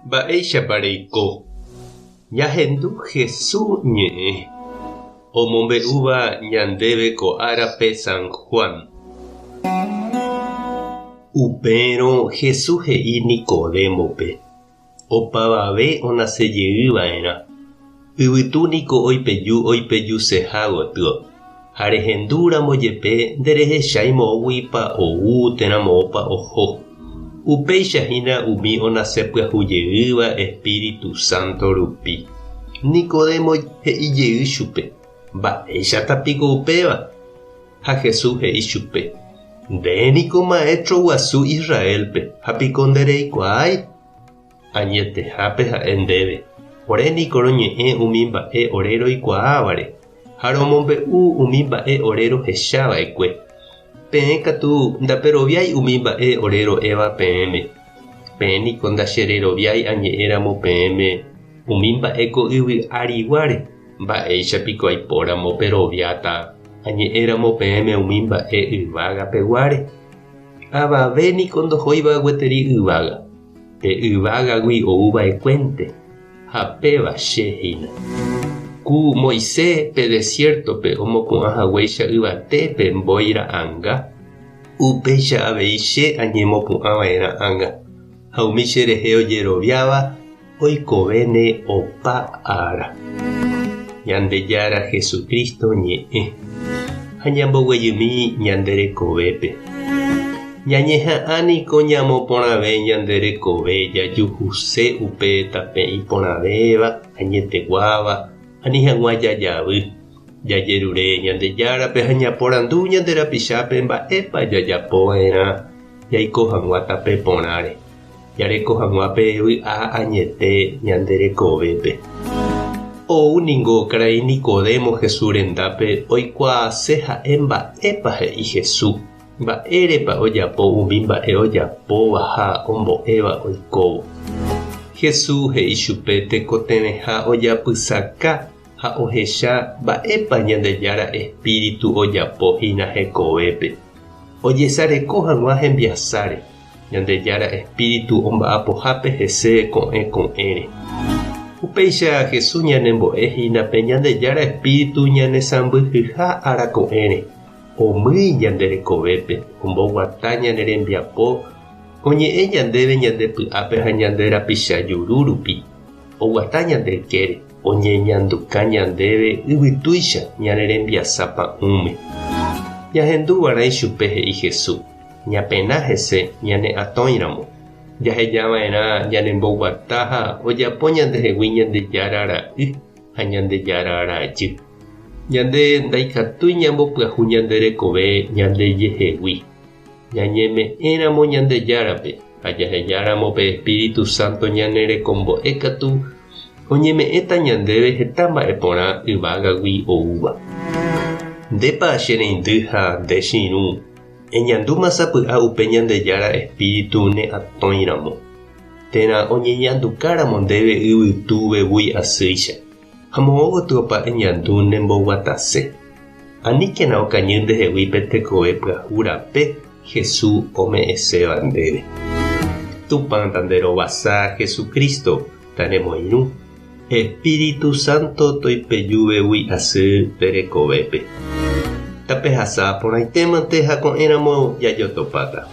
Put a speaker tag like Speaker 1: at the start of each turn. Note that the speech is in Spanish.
Speaker 1: Mba'éichapareiko ñahendu Jesús ñe'ẽ omombe'úva ñandéve ko árape San Juan. Upérõ Jesús he'i Nicodémope opavave onasejeýva'erã yvytúniko oipejuseha gotyo ha rehendúramo jepe nderehecháimo'õguipa ou térãmo'õpa oho. Upéichahína umi onasepyahújeýva Espíritu Santo rupi. Nicodemo he'ijey chupe: mba'éichatapiko upéva. Ha Jesús he'i chupe: ndéniko maestro guasu Israelpe, hapiko ndereikuaái. Añetehápe ha'e ndéve. Oréniko roñe'ẽ umi mba'e ore roikuaávare ha romombe'u umi mba'e ore rohechava'ekue. Peẽ katu ndaperoviái umi mba'e ore ro'éva peẽme. Peẽniko ndachereroviái añe'ẽramo peẽme umi mba'éko yvy áriguare. Mba'éichapiko aipóramo peroviáta añe'ẽramo peẽme umi mba'e yvága peguáre. Avavéniko ndohóiva gueteri yvága. Pe yvágagui ouva'ekuénte ha pévache hína. Ku Moisés pe desiertope omopu'ãhaguéicha yvatépe mbo'ira'ãnga. Upéicha avei che añemopu'ãva'erã ãnga. Ha umi cherehe ojeroviáva oikovéne opa ára. Ñandejára Jesucristo ñe'ẽ ha ñamboguejymi ñanderekovépe. Ñañeha'ãniko ñamoporãve ñanderekove jajuhuse upe tape iporãvéva añeteguáva ani hag̃ua jajavy jajerure Ñandejárape ha ñaporandu ñanderapichápe mba'épa jajapova'erã jaiko hag̃ua tape porãre jareko hag̃uápe vy'a añete ñanderekovépe. Ouningo karai Nicodemo Jesús rendápe oikuaase ha'e mba'épa he'i Jesús. Mba'érepa ojapo umi mba'e ojapóva ha ombo'éva oikóvo. Jesús he'i chupe tekotevẽha ojapysaka ha ohecha mba'épa Ñandejára Espíritu ojapohína hekovépe. Ojesareko hag̃ua hembiasáre Ñandejára Espíritu omba'apohápe hese ko'ẽre. Upéicha Jesús ñanembo'ehína pe Ñandejára Espíritu ñanesãmbyhyha arako'ẽre. Omýi ñanderekovépe omboguata ñanerembiapo oñe'ẽ ñandéve ñandepy'ápe ha ñanderapicha juru rupi. Oguata ñandekére oñeñanduka ñandéve yvytúicha ñanerembiasápa ume. Ñahendúvarãi chupe he'i Jesús: ñapena hese ñane atõiramo. Jahejava'erã ñanemboguata ha ojapo ñandehegui Ñandejára ra'y ha Ñandejára rajy. Ñande ndaikatúi ñambopyahú ñanderekove ñandejehegui. Ñañeme'ẽramo Ñandejárape ha jahejáramo pe Espíritu Santo ñanerekombo'e katu oñeme'ẽta ñandéve heta mba'e porã yvágagui oúva. Ndépa chereindy ha ndechirũ eñandúmasapy'a upe Ñandejára Espíritu ne atõiramo. Térã oñeñandukáramo ndéve yvytúvegui asýicha. Ha moõgotýopa eñandu nemboguatase. Aníkena okañy ndehegui pe tekove pyahũ rape Jesús ome'ẽséva ndéve. Tupãta nderovasa Jesucristo taremoirũ. Espíritu Santo toipejuvegui asy terekovépe. Tapehasa porãitémante ha ko'ẽramo jajotopáta.